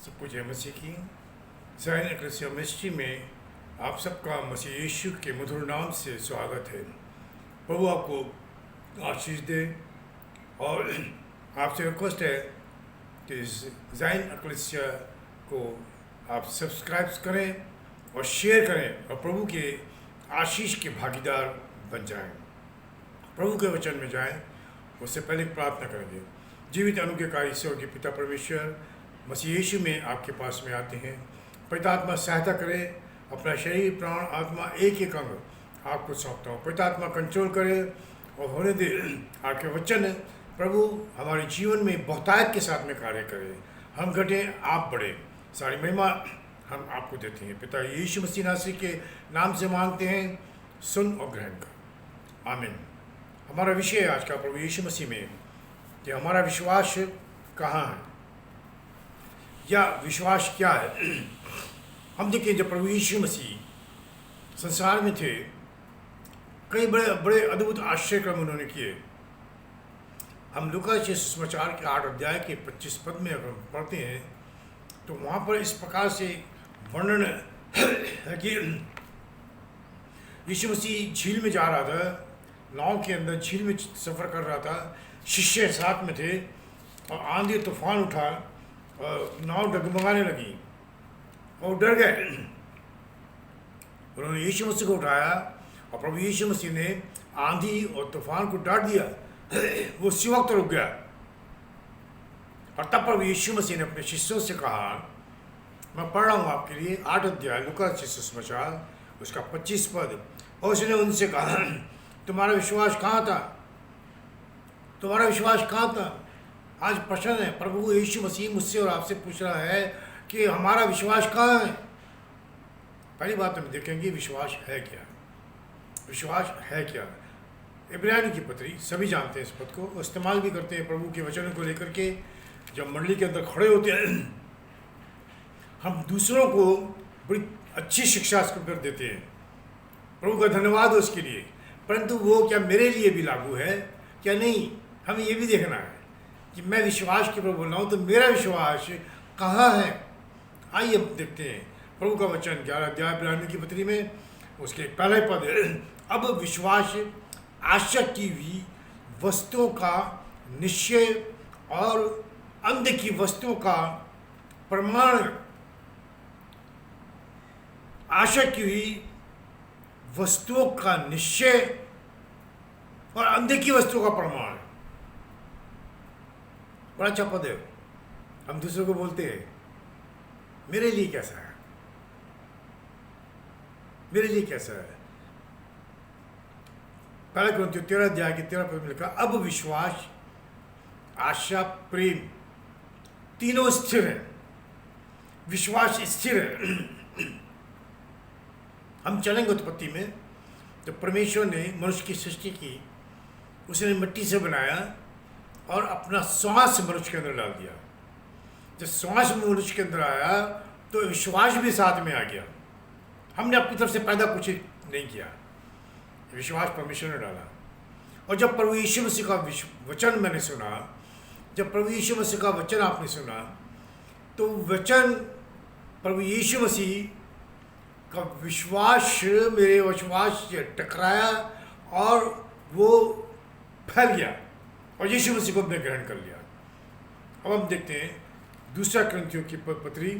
सबको जय मसीह की। ज़ायन एक्लेसिया मिनिस्ट्री में आप सबका मसीह यीशु के मधुर नाम से स्वागत है। प्रभु आपको आशीष दे और आपसे रिक्वेस्ट है कि ज़ायन एक्लेसिया को आप सब्सक्राइब करें और शेयर करें और प्रभु के आशीष के भागीदार बन जाएं। प्रभु के वचन में जाएं। उससे पहले प्रार्थना करेंगे। जीवित अनुग्रहकारी ईश्वर के पिता परमेश्वर मसीह यीशु में आपके पास में आते हैं। पवित्र आत्मा सहायता करे। अपना शरीर प्राण आत्मा एक एक अंग आपको सौंपता हूँ। पवित्र आत्मा कंट्रोल करे और होने दे आपके वचन प्रभु हमारे जीवन में बहुतायत के साथ में कार्य करे। हम घटे आप बढ़े। सारी महिमा हम आपको देते हैं। पिता यीशु मसीह नासरी के नाम से मांगते हैं, सुन और ग्रहण कर। आमीन। हमारा विषय आज का प्रभु यीशु मसीह में कि हमारा विश्वास कहाँ है या विश्वास क्या है। हम देखें जब प्रभु यीशु मसीह संसार में थे, कई बड़े बड़े अद्भुत आश्चर्य कर्म उन्होंने किए। हम लूका के सुसमाचार के 8 अध्याय के 25 पद में अगर हम पढ़ते हैं तो वहाँ पर इस प्रकार से वर्णन है कि यीशु मसीह झील में जा रहा था, नाव के अंदर झील में सफ़र कर रहा था, शिष्य साथ में थे और आंधी तूफान उठा और नाव डगमगाने लगी और डर गए। उन्होंने यीशु मसीह को उठाया और प्रभु यीशु मसीह ने आंधी और तूफान को डांट दिया। वो उसी वक्त रुक गया और तब प्रभु यीशु मसीह ने अपने शिष्यों से कहा, मैं पढ़ रहा हूँ आपके लिए 8 अध्याय लूका के सुसमाचार उसका 25 पद। और उसने उनसे कहा, तुम्हारा विश्वास कहाँ था? तुम्हारा विश्वास कहाँ था? आज प्रश्न है, प्रभु यीशु मसीह मुझसे और आपसे पूछ रहा है कि हमारा विश्वास कहाँ है। पहली बात हम देखेंगे विश्वास है क्या। विश्वास है क्या। इब्रानी की पत्री सभी जानते हैं इस पद को, इस्तेमाल भी करते हैं प्रभु के वचनों को लेकर के। जब मंडली के अंदर खड़े होते हैं हम दूसरों को बड़ी अच्छी शिक्षा कर देते हैं। प्रभु का धन्यवाद हो उसके लिए, परंतु वो क्या मेरे लिए भी लागू है क्या नहीं, हमें ये भी देखना है कि मैं विश्वास के ऊपर बोल रहा हूँ तो मेरा विश्वास कहाँ है। आइए अब देखते हैं प्रभु का वचन 11 अध्याय इब्रानियों की पत्री में उसके पहले पद है, अब विश्वास आशा की हुई वस्तुओं का निश्चय और अनदेखी वस्तुओं का प्रमाण। आशा की हुई वस्तुओं का निश्चय और अनदेखी वस्तुओं का प्रमाण। बड़ा अच्छा पद है। हम दूसरों को बोलते हैं मेरे लिए कैसा है, मेरे लिए कैसा है। पहले कुरिन्थियों 13 अध्याय के 13 पद में लिखा, अब विश्वास आशा प्रेम तीनों स्थिर है। विश्वास स्थिर है। हम चलेंगे उत्पत्ति में, जब परमेश्वर ने मनुष्य की सृष्टि की, उसने मिट्टी से बनाया और अपना श्वास मनुष्य के अंदर डाल दिया। जब श्वास मनुष्य के अंदर आया तो विश्वास भी साथ में आ गया। हमने अपनी तरफ से पैदा कुछ नहीं किया, विश्वास परमेश्वर ने डाला। और जब प्रभु यीशु मसीह का वचन मैंने सुना, जब प्रभु यीशु मसीह का वचन आपने सुना, तो वचन प्रभु यीशु मसीह का विश्वास मेरे विश्वास से टकराया और वो फैल गया और यीशु मसीह को हमने ग्रहण कर लिया। अब हम देखते हैं दूसरा कुरिन्थियों की पत्री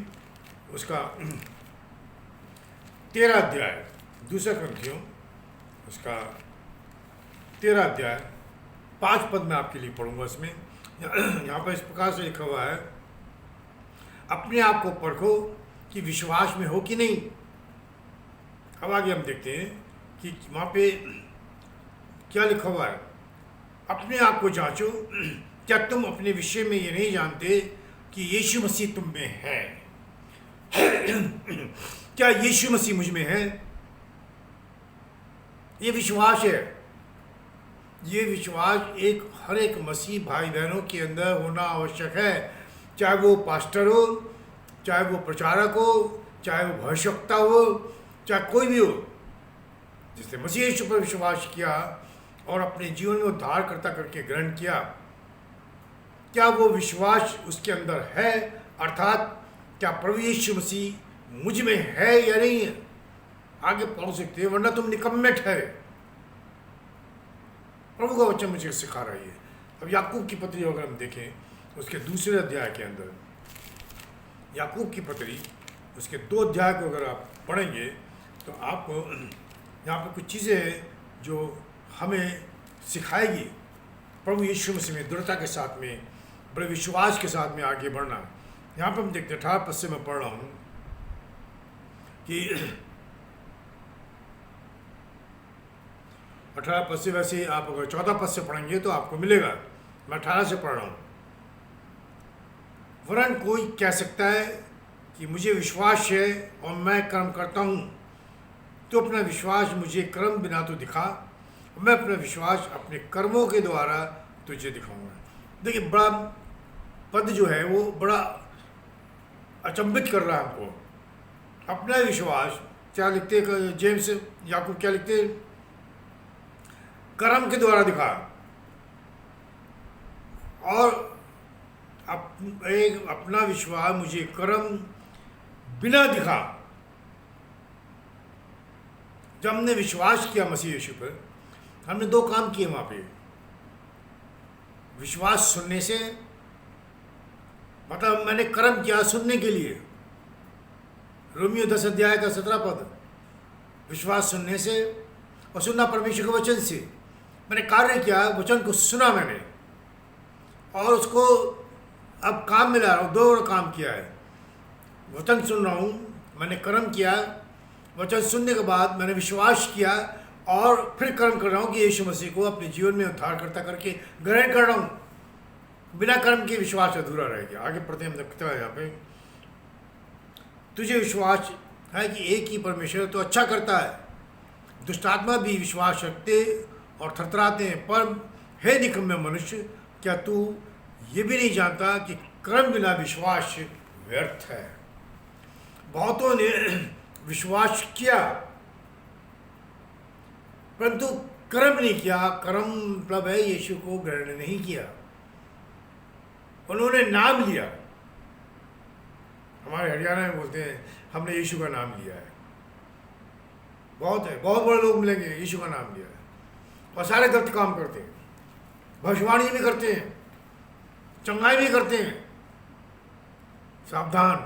उसका 13 अध्याय, दूसरा कुरिन्थियों उसका 13 अध्याय 5 पद में आपके लिए पढ़ूंगा। इसमें यहाँ पर इस प्रकार से लिखा हुआ है, अपने आप को परखो कि विश्वास में हो कि नहीं। अब आगे हम देखते हैं कि वहाँ पे क्या लिखा हुआ है। अपने आप को जांचो, क्या तुम अपने विषय में ये नहीं जानते कि यीशु मसीह तुम में है। क्या यीशु मसीह मुझ में है? ये विश्वास है। ये विश्वास एक हर एक मसीह भाई बहनों के अंदर होना आवश्यक है। चाहे वो पास्टर हो, चाहे वो प्रचारक हो, चाहे वो भविष्यवक्ता हो, चाहे कोई भी हो, जिसने मसीह यीशु पर विश्वास किया और अपने जीवन में उद्धारकर्ता करके ग्रहण किया, क्या वो विश्वास उसके अंदर है? अर्थात क्या प्रभु यीशु मसीह मुझ में है या नहीं है, आगे पढ़ सकते हैं, वरना तुम निकम्मे ठहरे। प्रभु का वचन मुझे सिखा रही है। अब याकूब की पत्री अगर हम देखें उसके दूसरे अध्याय के अंदर, याकूब की पत्री उसके 2 अध्याय को अगर आप पढ़ेंगे तो आपको यहाँ पर कुछ चीज़ें हैं जो हमें सिखाएगी प्रभु यीशु मसीह में दृढ़ता के साथ में, बड़े विश्वास के साथ में आगे बढ़ना। यहाँ पर हम देखते हैं 18 पद से मैं पढ़ रहा हूँ कि 18 पद से, वैसे आप अगर 14 पद से पढ़ेंगे तो आपको मिलेगा, मैं 18 से पढ़ रहा हूँ। वरन कोई कह सकता है कि मुझे विश्वास है और मैं कर्म करता हूँ, तो अपना विश्वास मुझे कर्म बिना तो दिखा, मैं अपना विश्वास अपने कर्मों के द्वारा तुझे दिखाऊंगा। देखिए, बड़ा पद जो है वो बड़ा अचंभित कर रहा है हमको। अपना विश्वास क्या लिखते जेम्स याकूब, क्या लिखते, कर्म के द्वारा दिखा, और अपना विश्वास मुझे कर्म बिना दिखा। जब हमने विश्वास किया मसीह यीशु पर, हमने 2 काम किए वहाँ पे। विश्वास सुनने से, मतलब मैंने कर्म किया सुनने के लिए, रोमियो 10 अध्याय का 17 पद, विश्वास सुनने से, और सुनना परमेश्वर के वचन से। मैंने कार्य किया, वचन को सुना मैंने, और उसको अब काम में ला रहा हूँ। 2 काम किया है, वचन सुन रहा हूँ, मैंने कर्म किया, वचन सुनने के बाद मैंने विश्वास किया, और फिर कर्म कर रहा हूँ कि यीशु मसीह को अपने जीवन में उद्धारकर्ता करके ग्रहण कर रहा हूँ। बिना कर्म के विश्वास अधूरा रह गया। आगे पढ़ते हम देखते हैं यहाँ पे, तुझे विश्वास है कि एक ही परमेश्वर तो अच्छा करता है, दुष्टात्मा भी विश्वास रखते और थरथराते हैं। पर हे निकम्मे मनुष्य, क्या तू ये भी नहीं जानता कि कर्म बिना विश्वास व्यर्थ है। बहुतों ने विश्वास किया परंतु कर्म नहीं किया। कर्म मतलब है यीशु को ग्रहण नहीं किया, उन्होंने नाम लिया। हमारे हरियाणा में बोलते हैं हमने यीशु का नाम लिया है। बहुत है, बहुत बड़े लोग मिलेंगे यीशु का नाम लिया है, और सारे गलत काम करते हैं, भविष्यवाणी भी करते हैं, चंगाई भी करते हैं। सावधान,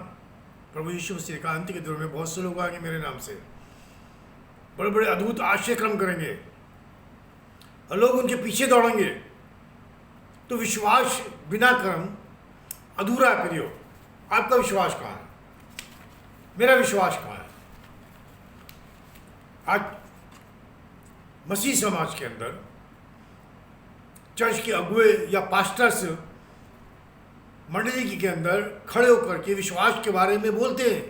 प्रभु यीशु मसीह का अंत के दिनों में बहुत से लोग आएंगे मेरे नाम से, बड़े बड़े अद्भुत आश्चर्य कर्म करेंगे, और लोग उनके पीछे दौड़ेंगे। तो विश्वास बिना कर्म अधूरा है। प्रियो, आपका विश्वास कहाँ है? मेरा विश्वास कहाँ है? आज मसीह समाज के अंदर चर्च के अगुए या पास्टर्स मंडली के अंदर खड़े होकर के विश्वास के बारे में बोलते हैं,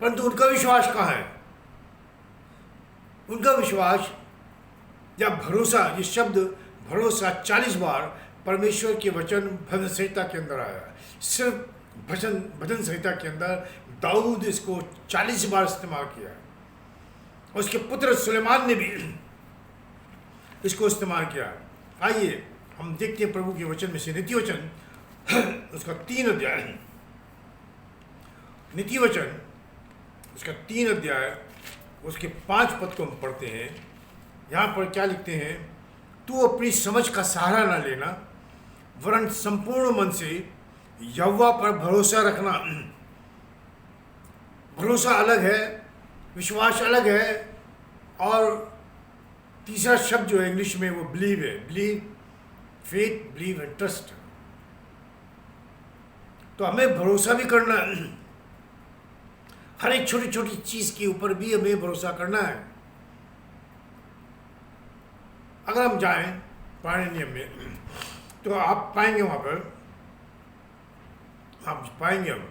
परंतु उनका विश्वास कहाँ है? उनका विश्वास या भरोसा, ये शब्द भरोसा 40 बार परमेश्वर के वचन भजन संहिता के अंदर आया है। सिर्फ भजन संहिता के अंदर दाऊद इसको 40 बार इस्तेमाल किया है, उसके पुत्र सुलेमान ने भी इसको इस्तेमाल किया है। आइए हम देखते हैं प्रभु के वचन में से नीति वचन उसका 3 अध्याय, नीति वचन उसका 3 अध्याय उसके 5 पद को हम पढ़ते हैं। यहाँ पर क्या लिखते हैं? तू अपनी समझ का सहारा न लेना, वरन संपूर्ण मन से यहोवा पर भरोसा रखना। भरोसा अलग है, विश्वास अलग है, और तीसरा शब्द जो है इंग्लिश में वो बिलीव है। Believe, faith, believe and trust. तो हमें भरोसा भी करना है, हर एक छोटी छोटी चीज के ऊपर भी हमें भरोसा करना है। अगर हम जाएं पुराने नियम में तो आप पाएंगे, वहां पर आप पाएंगे हम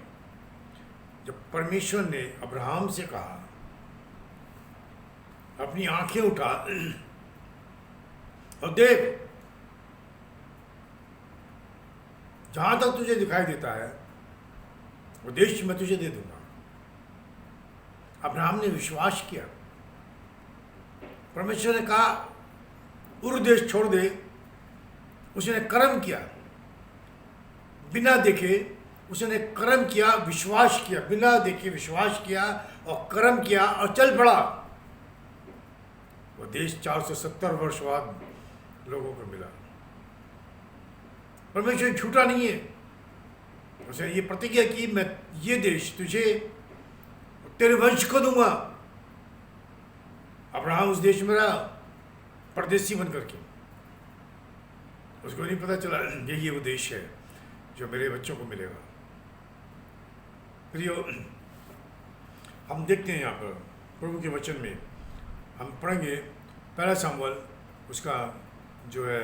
जब परमेश्वर ने अब्राहम से कहा अपनी आंखें उठा और देख, जहां तक तुझे दिखाई देता है वो देश मैं तुझे दे दूंगा। अब्राहम ने विश्वास किया। परमेश्वर ने कहा उर देश छोड़ दे, उसने कर्म किया, बिना देखे उसने कर्म किया, विश्वास किया, बिना देखे विश्वास किया और कर्म किया और चल पड़ा। वो देश 470 वर्ष बाद लोगों को मिला। परमेश्वर झूठा नहीं है। उसने ये प्रतिज्ञा की, मैं ये देश तुझे तेरे वंश को दूंगा। अब्राहम उस देश में रहा परदेसी बन करके, उसको नहीं पता चला ये वो देश है जो मेरे बच्चों को मिलेगा। प्रियो, हम देखते हैं यहाँ पर प्रभु के वचन में हम पढ़ेंगे पहला सामुएल उसका जो है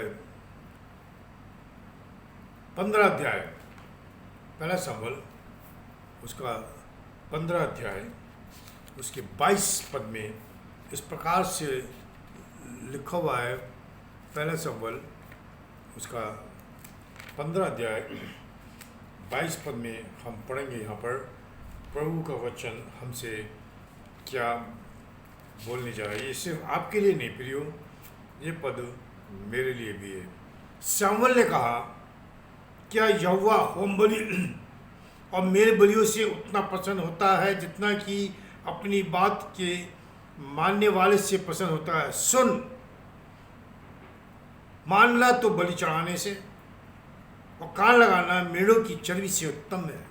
15 अध्याय, पहला सामुएल उसका 15 अध्याय उसके 22 पद में इस प्रकार से लिखा हुआ है। पहला सामुएल उसका 15 अध्याय 22 पद में हम पढ़ेंगे। यहाँ पर प्रभु का वचन हमसे क्या बोलने जा रहा है। ये सिर्फ आपके लिए नहीं प्रियो, ये पद मेरे लिए भी है। सामुएल ने कहा, क्या यहोवा होम बलि और मेरे बलियों से उतना प्रसन्न होता है जितना कि अपनी बात के मानने वाले से प्रसन्न होता है? सुन, मानना तो बलि चढ़ाने से और कान लगाना मेढ़ों की चर्बी से उत्तम है।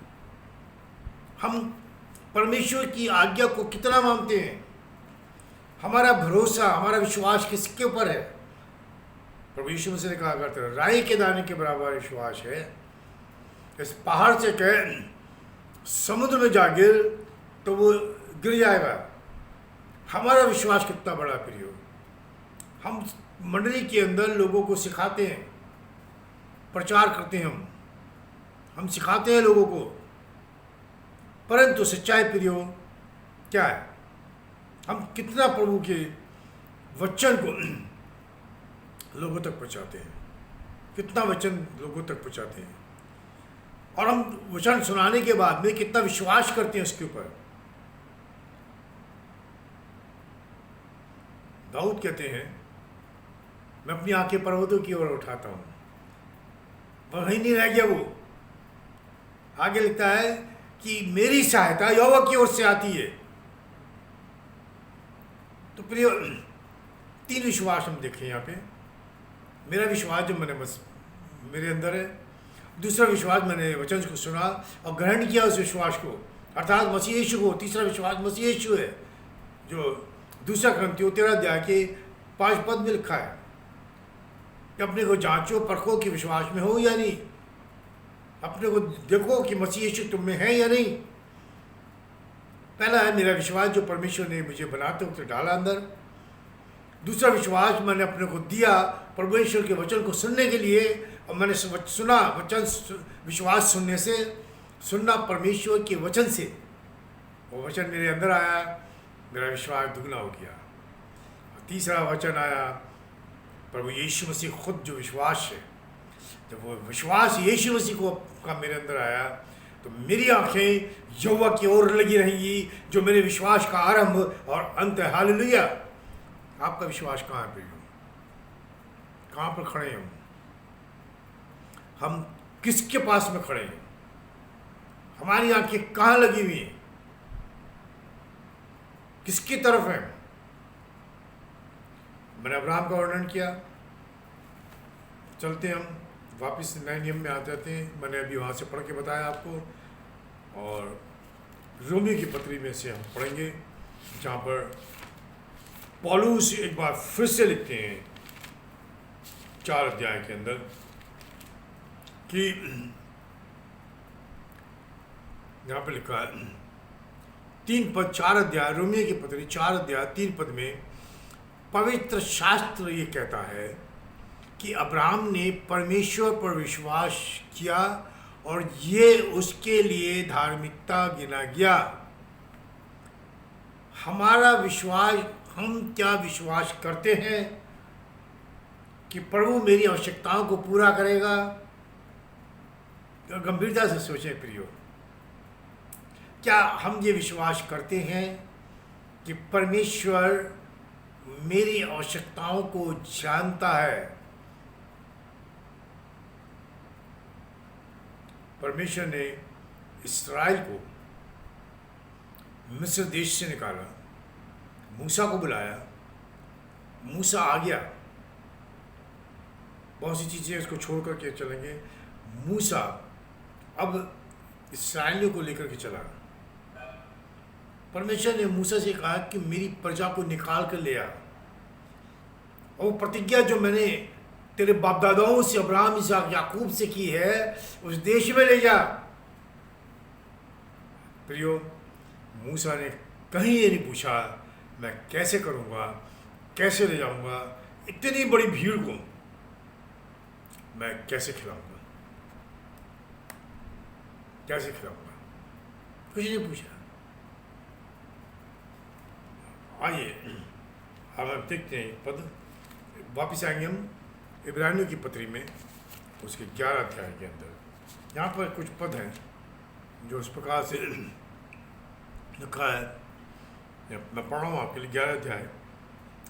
हम परमेश्वर की आज्ञा को कितना मानते हैं? हमारा भरोसा, हमारा विश्वास किसके ऊपर है? प्रभु यीशु मसीह ने कहा करते हैं, राई के दाने के बराबर विश्वास है। इस पहाड़ से कहे समुद्र में जा गिर तो वो गिर जाएगा। हमारा विश्वास कितना बड़ा प्रियो। हम मंडली के अंदर लोगों को सिखाते हैं, प्रचार करते हैं, हम सिखाते हैं लोगों को, परंतु सच्चाई प्रियो क्या है? हम कितना प्रभु के वचन को लोगों तक पहुंचाते हैं, कितना वचन लोगों तक पहुंचाते हैं, और हम वचन सुनाने के बाद में कितना विश्वास करते हैं उसके ऊपर। दाऊद कहते हैं, मैं अपनी आंखें पर्वतों की ओर उठाता हूँ, पर वहीं नहीं रह गया वो। आगे लिखता है कि मेरी सहायता यहोवा की ओर से आती है। तो प्रिय, 3 विश्वास हम देखें यहाँ पे। मेरा विश्वास जो मैंने बस मेरे अंदर है, दूसरा विश्वास मैंने वचन को सुना और ग्रहण किया उस विश्वास को, अर्थात मसीह यीशु को। तीसरा विश्वास मसीह यीशु है, जो दूसरा क्रंथियों 13 अध्याय के 5 पद में लिखा है कि अपने को जांचो परखो कि विश्वास में हो या नहीं। अपने को देखो कि मसीह यीशु तुम में है या नहीं। पहला है मेरा विश्वास जो परमेश्वर ने मुझे बनाते वक्त डाला अंदर। दूसरा विश्वास मैंने अपने को दिया परमेश्वर के वचन को सुनने के लिए, और मैंने सुना वचन। विश्वास सुनने से, सुनना परमेश्वर के वचन से, वो वचन मेरे अंदर आया, मेरा विश्वास दुगना हो गया। तीसरा वचन आया प्रभु यीशु मसीह खुद, जो विश्वास है। जब वो विश्वास यीशु मसीह को का मेरे अंदर आया तो मेरी आंखें यहोवा की ओर लगी रहेंगी, जो मेरे विश्वास का आरंभ और अंत है। हालेलुया। आपका विश्वास कहाँ है प्रियो? कहाँ पर खड़े हैं हम? किसके पास में खड़े हैं? हमारी आंखें कहाँ लगी हुई हैं? किसकी तरफ है? मैंने अब्राहम का वर्णन किया। चलते हम वापस नए नियम में आ जाते हैं। मैंने अभी वहाँ से पढ़ के बताया आपको, और रोमी की पत्री में से हम पढ़ेंगे, जहाँ पर पौलुस एक बार फिर से लिखते हैं 4 अध्याय के अंदर कि यहाँ पर लिखा है 3 पद, 4 अध्याय, रोमी की पत्री 4 अध्याय 3 पद में पवित्र शास्त्र ये कहता है कि अब्राहम ने परमेश्वर पर विश्वास किया और ये उसके लिए धार्मिकता गिना गया। हमारा विश्वास, हम क्या विश्वास करते हैं कि प्रभु मेरी आवश्यकताओं को पूरा करेगा? गंभीरता से सोचें प्रियो, क्या हम ये विश्वास करते हैं कि परमेश्वर मेरी आवश्यकताओं को जानता है? परमेश्वर ने इसराइल को मिस्र देश से निकाला, मूसा को बुलाया, मूसा आ गया। बहुत सी चीज़ें इसको छोड़ करके चलेंगे। मूसा अब इसराइलियों को लेकर के चला। परमेश्वर ने मूसा से कहा कि मेरी प्रजा को निकाल कर ले आ, और वो प्रतिज्ञा जो मैंने तेरे बाप दादाओं से अब्राहम, इसहाक, याकूब से की है, उस देश में ले जा। प्रियो, मूसा ने कहीं ये नहीं पूछा मैं कैसे करूँगा, कैसे ले जाऊँगा, इतनी बड़ी भीड़ को मैं कैसे खिलाऊँगा, कैसे खिलाऊँगा, कुछ नहीं पूछा। आइए अब हम देखते हैं पद, वापिस आएंगे हम इब्रानियों की पत्री में, उसके 11 अध्याय के अंदर। यहाँ पर कुछ पद हैं जो इस प्रकार से लिखा है, मैं पढ़ रहा हूँ आपके लिए। 11 अध्याय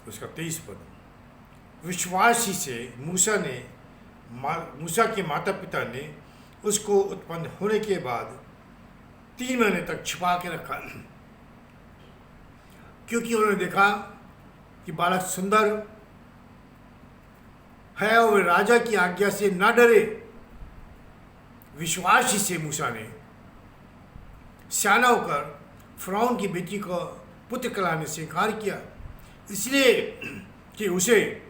उसका 23 पद। विश्वासी से मूसा के माता पिता ने उसको उत्पन्न होने के बाद 3 महीने तक छिपा के रखा, क्योंकि उन्होंने देखा कि बालक सुंदर है और वे राजा की आज्ञा से ना डरे। विश्वासी से मूसा ने सियाना होकर फिरौन की बेटी को पुत्र कहलाने से इनकार किया, इसलिए कि उसे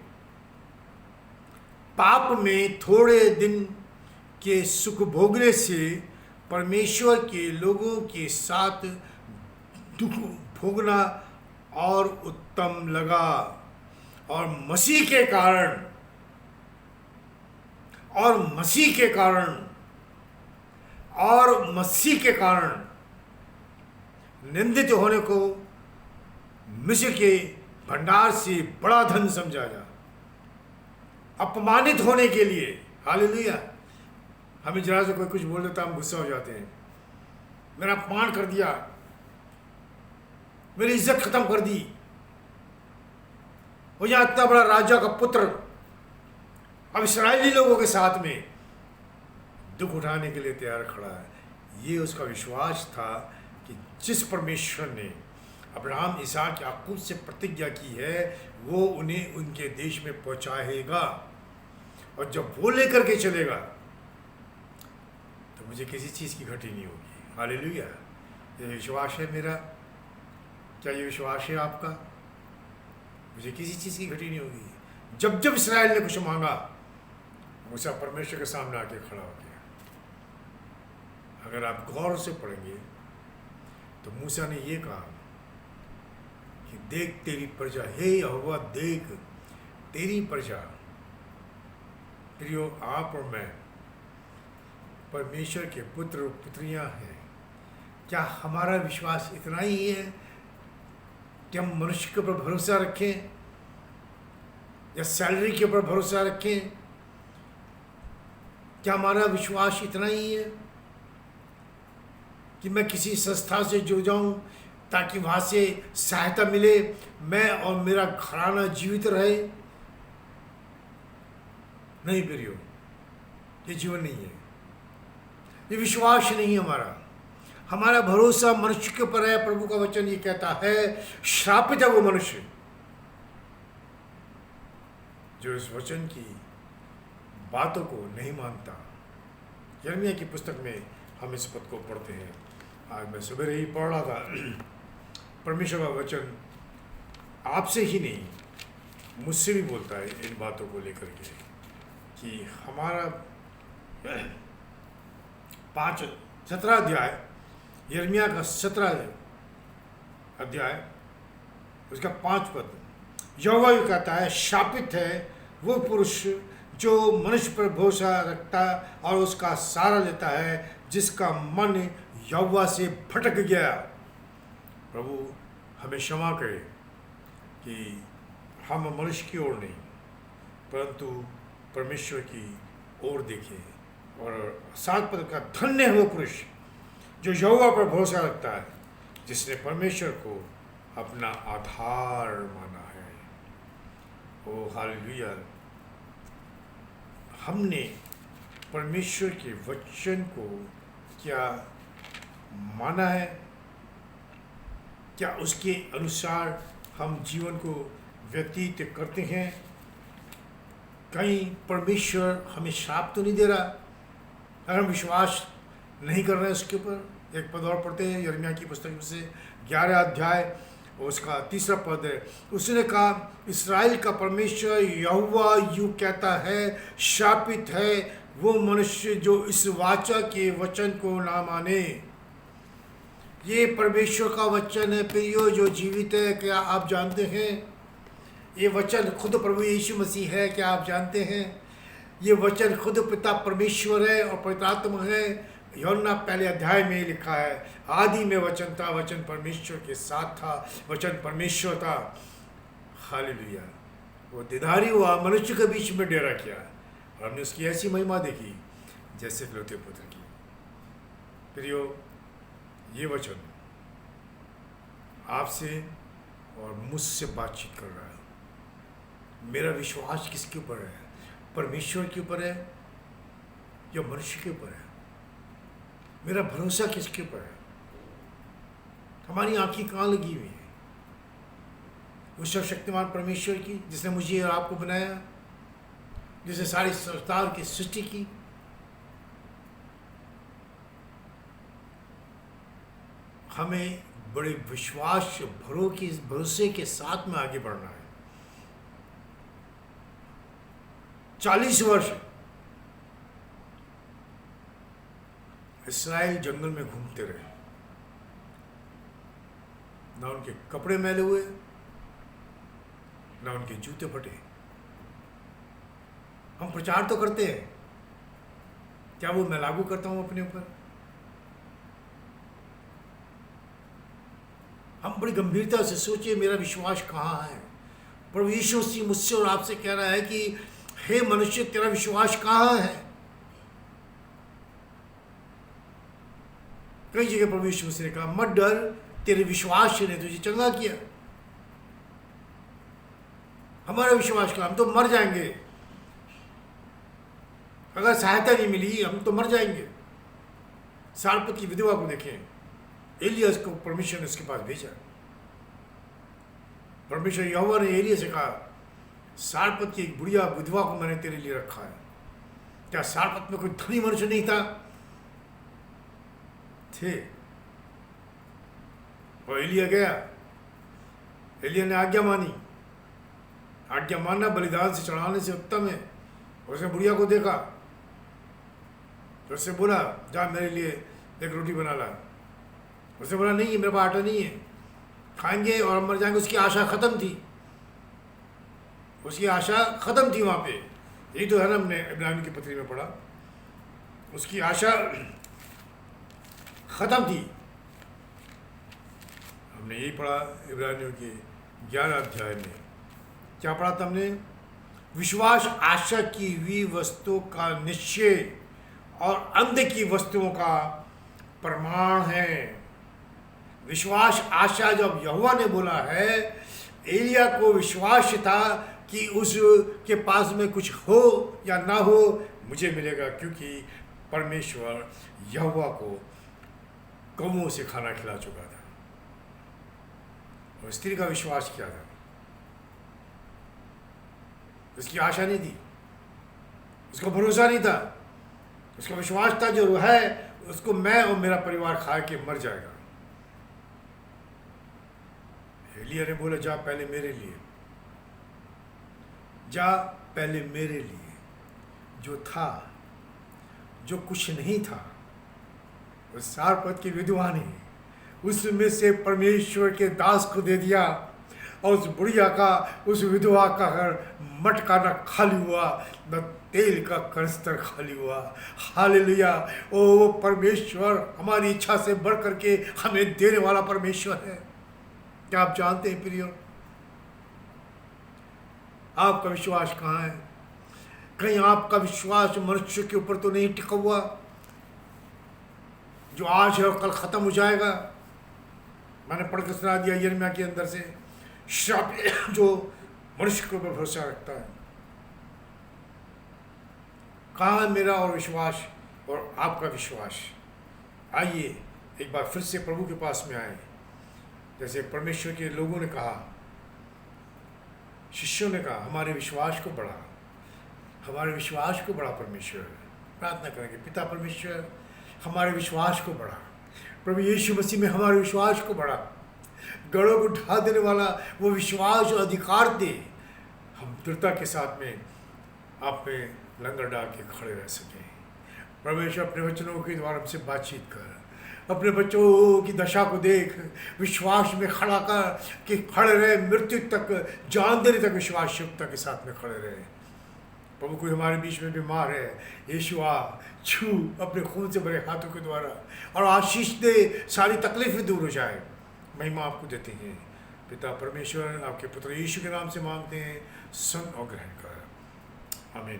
पाप में थोड़े दिन के सुख भोगने से परमेश्वर के लोगों के साथ दुख भोगना और उत्तम लगा, और मसीह के कारण निंदित होने को मिस्र के भंडार से बड़ा धन समझा जा, अपमानित होने के लिए। हालेलुया। हमें जरा से कोई कुछ बोल देता हम गुस्सा हो जाते हैं, मेरा अपमान कर दिया, मेरी इज्जत खत्म कर दी, और यहाँ इतना बड़ा राजा का पुत्र अब इस्राएली लोगों के साथ में दुख उठाने के लिए तैयार खड़ा है। ये उसका विश्वास था कि जिस परमेश्वर ने अब्राहम, इसहाक, याकूब से प्रतिज्ञा की है वो उन्हें उनके देश में पहुंचाएगा, और जब वो लेकर के चलेगा तो मुझे किसी चीज़ की घटी नहीं होगी। हालेलुया। ये विश्वास है मेरा, क्या ये विश्वास है आपका? मुझे किसी चीज़ की घटी नहीं होगी। जब जब इस्राएल ने कुछ मांगा, मूसा परमेश्वर के सामने आके खड़ा हो गया। अगर आप गौर से पढ़ेंगे तो मूसा ने ये कहा कि देख तेरी प्रजा, हे यहोवा देख तेरी प्रजा। प्रियो, आप और मैं परमेश्वर के पुत्र और पुत्रियां हैं। क्या हमारा विश्वास इतना ही है कि हम मनुष्य के ऊपर भरोसा रखें या सैलरी के ऊपर भरोसा रखें? क्या हमारा विश्वास इतना ही है कि मैं किसी संस्था से जुड़ जाऊं ताकि वहाँ से सहायता मिले, मैं और मेरा घराना जीवित रहे? नहीं प्रियो, ये जीवन नहीं है, ये विश्वास नहीं हमारा। हमारा भरोसा मनुष्य के ऊपर है। प्रभु का वचन ये कहता है, श्रापित है वो मनुष्य जो इस वचन की बातों को नहीं मानता। यिर्मयाह की पुस्तक में हम इस पद को पढ़ते हैं। आज मैं सवेरे ही पढ़ रहा था, परमेश्वर का वचन आपसे ही नहीं मुझसे भी बोलता है इन बातों को लेकर के, कि हमारा 17 अध्याय, यिर्मयाह का 17 अध्याय उसका 5 पद, यहोवा ये कहता है, शापित है वो पुरुष जो मनुष्य पर भरोसा रखता और उसका सहारा लेता है, जिसका मन यहोवा से भटक गया। प्रभु हमें क्षमा करे कि हम मनुष्य की ओर नहीं परंतु परमेश्वर की ओर देखें। और 7 पद का, धन्य है वो पुरुष जो यहोवा पर भरोसा रखता है, जिसने परमेश्वर को अपना आधार माना है। ओ हालेलुया। हमने परमेश्वर के वचन को क्या माना है? क्या उसके अनुसार हम जीवन को व्यतीत करते हैं? कहीं परमेश्वर हमें श्राप तो नहीं दे रहा अगर हम विश्वास नहीं कर रहे हैं उसके ऊपर? एक पद और पढ़ते हैं, यिर्मयाह की पुस्तक में से 11 अध्याय और उसका 3 पद है। उसने कहा, इस्राएल का परमेश्वर यहोवा यूँ कहता है, शापित है वो मनुष्य जो इस वाचा के वचन को ना माने। ये परमेश्वर का वचन है प्रियो, जो जीवित है। क्या आप जानते हैं? ये वचन खुद प्रभु यीशु मसीह है। क्या आप जानते हैं? ये वचन खुद पिता परमेश्वर है और पवित्र आत्मा है। यूहन्ना पहले अध्याय में लिखा है, आदि में वचन था, वचन परमेश्वर के साथ था, वचन परमेश्वर था। हालेलुया। वो दीदारी हुआ, मनुष्य के बीच में डेरा किया और हमने उसकी ऐसी महिमा देखी जैसे इकलौते पुत्र की। प्रियो, ये वचन आपसे और मुझसे बातचीत कर रहा है। मेरा विश्वास किसके ऊपर है? परमेश्वर के ऊपर है या मनुष्य के ऊपर है? मेरा भरोसा किसके ऊपर है? हमारी आंखें कहाँ लगी हुई है? उस सर्वशक्तिमान परमेश्वर की, जिसने मुझे और आपको बनाया, जिसने सारी संसार की सृष्टि की। हमें बड़े विश्वास भरोसे के साथ में आगे बढ़ना है। 40 वर्ष इस्राएल जंगल में घूमते रहे, ना उनके कपड़े मैले हुए, ना उनके जूते फटे। हम प्रचार तो करते हैं, क्या वो मैं लागू करता हूं अपने ऊपर? हम बड़ी गंभीरता से सोचिए, मेरा विश्वास कहाँ है? प्रभु यीशु मसीह मुझसे और आपसे कह रहा है कि हे मनुष्य, तेरा विश्वास कहाँ है? कई जगह प्रभु यीशु मसीह ने कहा, मत डर, तेरे विश्वास ने तुझे चंगा किया। हमारा विश्वास का, हम तो मर जाएंगे अगर सहायता नहीं मिली, हम तो मर जाएंगे। सारपत की विधवा को देखें, एलियस को परमेश्वर ने उसके पास भेजा। परमेश्वर यहोवा ने एलियस से कहा, सारपत की एक बुढ़िया विधवा को मैंने तेरे लिए रखा है। क्या सारपत में कोई धनी मनुष्य नहीं था? थे। और एलिया गया, एलिया ने आज्ञा मानी। आज्ञा मानना बलिदान से चढ़ाने से उत्तम है। उसने बुढ़िया को देखा तो उससे बोला, जा मेरे लिए एक रोटी बना ला। उसने बोला, नहीं, मेरे पास आटा नहीं है, खाएंगे और हम मर जाएंगे। उसकी आशा खत्म थी, उसकी आशा खत्म थी वहाँ पे। यही तो है ना, हमने इब्राहिम की पत्री में पढ़ा, उसकी आशा खत्म थी। हमने यही पढ़ा इब्रानियों के 11 अध्याय में। क्या पढ़ा था हमने? विश्वास आशा की हुई वस्तुओं का निश्चय और अंत की वस्तुओं का प्रमाण है। विश्वास आशा जब यहोवा ने बोला है, एलिया को विश्वास था कि उसके पास में कुछ हो या ना हो, मुझे मिलेगा, क्योंकि परमेश्वर यहोवा को कौवों से खाना खिला चुका था। और स्त्री का विश्वास क्या था? उसकी आशा नहीं थी, उसका भरोसा नहीं था, उसका विश्वास था जो है उसको मैं और मेरा परिवार खा के मर जाएगा। एलिया ने बोला, जा पहले मेरे लिए, जा पहले मेरे लिए। जो था, जो कुछ नहीं था, उस सारपत की विधवा ने उसमें से परमेश्वर के दास को दे दिया, और उस बुढ़िया का, उस विधवा का मटका न खाली हुआ, न तेल का कनस्तर खाली हुआ। हालेलुया। ओ परमेश्वर हमारी इच्छा से बढ़ करके हमें देने वाला परमेश्वर है। क्या आप जानते हैं प्रियो, आपका विश्वास कहाँ है? कहीं आपका विश्वास मनुष्य के ऊपर तो नहीं टिका हुआ, जो आज है और कल खत्म हो जाएगा। मैंने पढ़ के सुना दिया यिर्मयाह के अंदर से, श्राप जो मनुष्य के ऊपर भरोसा रखता है। कहाँ है मेरा और विश्वास और आपका विश्वास? आइए एक बार फिर से प्रभु के पास में आए, जैसे परमेश्वर के लोगों ने कहा, शिष्यों ने कहा, हमारे विश्वास को बढ़ा, हमारे विश्वास को बढ़ा। परमेश्वर प्रार्थना करेंगे, पिता परमेश्वर हमारे विश्वास को बढ़ा, प्रभु यीशु मसीह में हमारे विश्वास को बढ़ा, गढ़ों को ढा देने वाला वो विश्वास और अधिकार दे, हम दृढ़ता के साथ में आप में लंगर डाल के खड़े रह सकें। परमेश्वर अपने वचनों के द्वारा हमसे बातचीत कर, अपने बच्चों की दशा को देख, विश्वास में खड़ा कर कि खड़े रहे, मृत्यु तक, जान देने तक विश्वास युक्ता के साथ में खड़े रहे। प्रभु कोई हमारे बीच में बीमार है, यीशु आ, छू अपने खून से भरे हाथों के द्वारा और आशीष दे, सारी तकलीफें दूर हो जाए। महिमा आपको देते हैं पिता परमेश्वर, आपके पुत्र यीशु के नाम से मांगते हैं, सुन और ग्रहण कर, आमीन।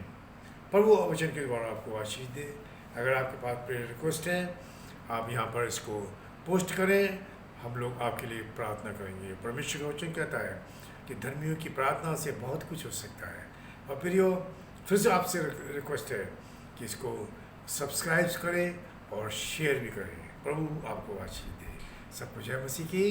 प्रभु वचन के द्वारा आपको आशीष दे। अगर आपके पास प्रेयर रिक्वेस्ट है, आप यहाँ पर इसको पोस्ट करें, हम लोग आपके लिए प्रार्थना करेंगे। परमेश्वर का वचन कहता है कि धर्मियों की प्रार्थना से बहुत कुछ हो सकता है। और फिर से आपसे रिक्वेस्ट है कि इसको सब्सक्राइब करें और शेयर भी करें। प्रभु आपको आशीष दे। सबको जय मसीह की।